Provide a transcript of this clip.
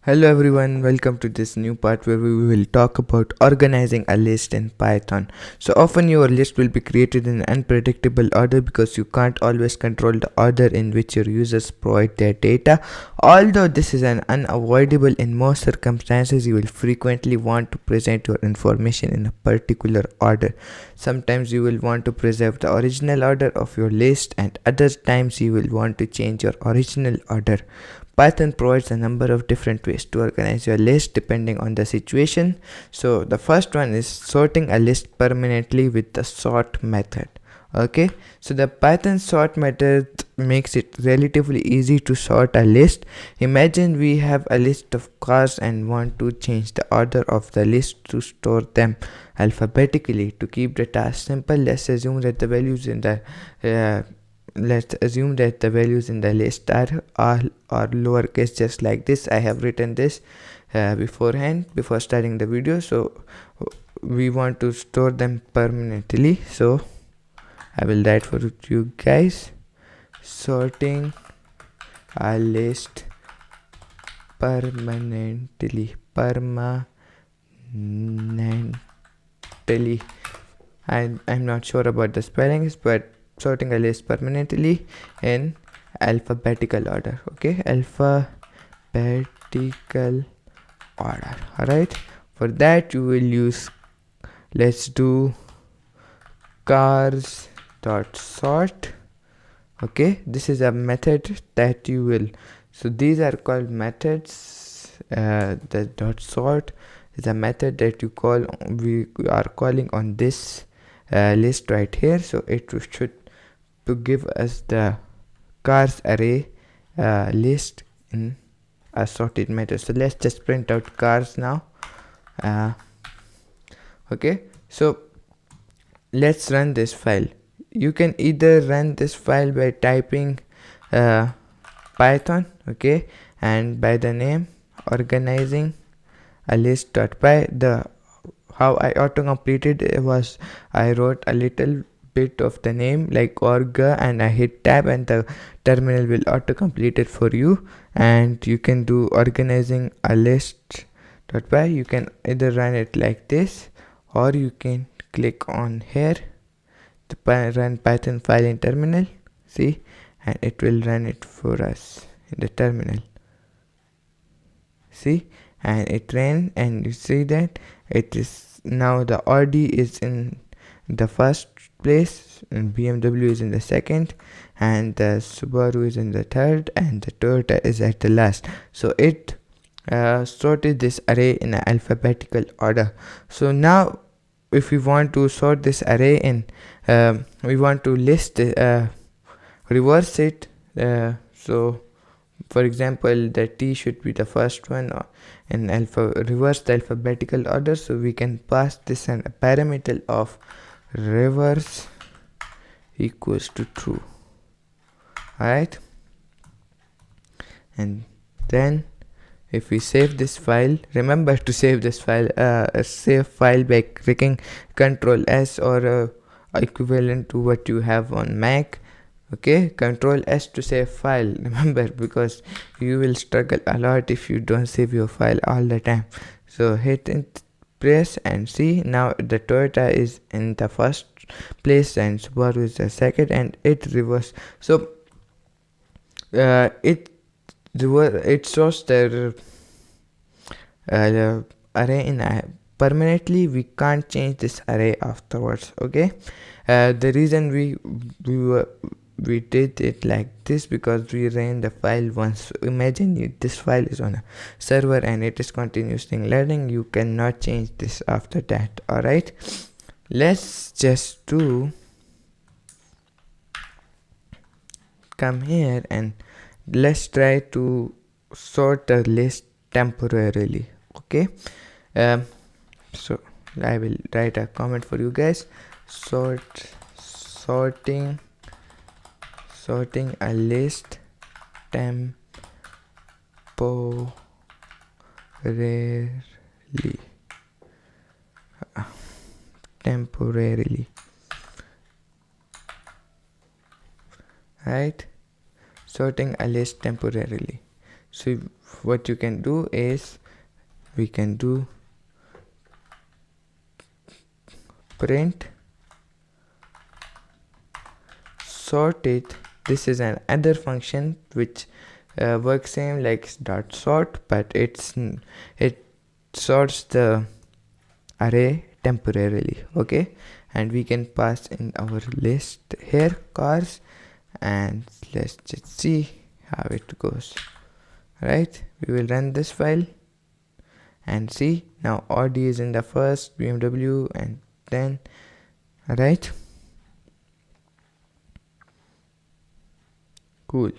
Hello everyone, welcome to this new part where we will talk about organizing a list in Python. So often your list will be created in unpredictable order because you can't always control the order in which your users provide their data. Although this is an unavoidable in most circumstances, you will frequently want to present your information in a particular order. Sometimes you will want to preserve the original order of your list, and other times you will want to change your original order. Python provides a number of different ways to organize your list depending on the situation. So the first one is sorting a list permanently with the sort method. Okay, so the Python sort method makes it relatively easy to sort a list. Imagine we have a list of cars and want to change the order of the list to store them alphabetically. To keep the task simple, let's assume that the values in the list are all or lowercase, just like this. I have written this beforehand before starting the video. So we want to store them permanently, so I will write for you guys: sorting a list permanently. I'm not sure about the spellings, but sorting a list permanently in alphabetical order. Okay, alphabetical order. Alright, for that you will use, let's do cars dot sort. Okay, this is a method that you will, so these are called methods. The dot sort is a method that we are calling on this list right here. So it should to give us the cars array list in a sorted method. So let's just print out cars now. Okay, so let's run this file. You can either run this file by typing Python, okay, and by the name organizing a list.py. The how I auto completed it was I wrote a little bit of the name like org and I hit tab, and the terminal will auto complete it for you. And you can do organizing a list.py. You can either run it like this, or you can click on here to run Python file in terminal. See, and it will run it for us in the terminal. See, and it ran, and you see that it is now the Audi is in the first place, and BMW is in the second, and the Subaru is in the third, and the Toyota is at the last. So it sorted this array in an alphabetical order. So now if we want to sort this array in, we want to reverse it. So for example, the T should be the first one in reverse the alphabetical order. So we can pass this and a parameter of reverse equals to true. Alright, and then if we save this file, remember to save this file, save file by clicking Ctrl S or equivalent to what you have on Mac. Okay, Ctrl S to save file. Remember, because you will struggle a lot if you don't save your file all the time. So hit and press and see, now the Toyota is in the first place and Subaru is the second, and it reverse. So it shows the array in permanently. We can't change this array afterwards. Okay, the reason we did it like this because we ran the file once. Imagine this file is on a server and it is continuously learning. You cannot change this after that. All right, let's just come here and let's try to sort the list temporarily. Okay, so I will write a comment for you guys. Sorting a list temporarily. Right, sorting a list temporarily. So what you can do is we can do print sorted. This is an other function which works same like dot sort, but it sorts the array temporarily. Okay, and we can pass in our list here cars, and let's just see how it goes. Right, we will run this file and see. Now Audi is in the first, BMW, and then right. Cool.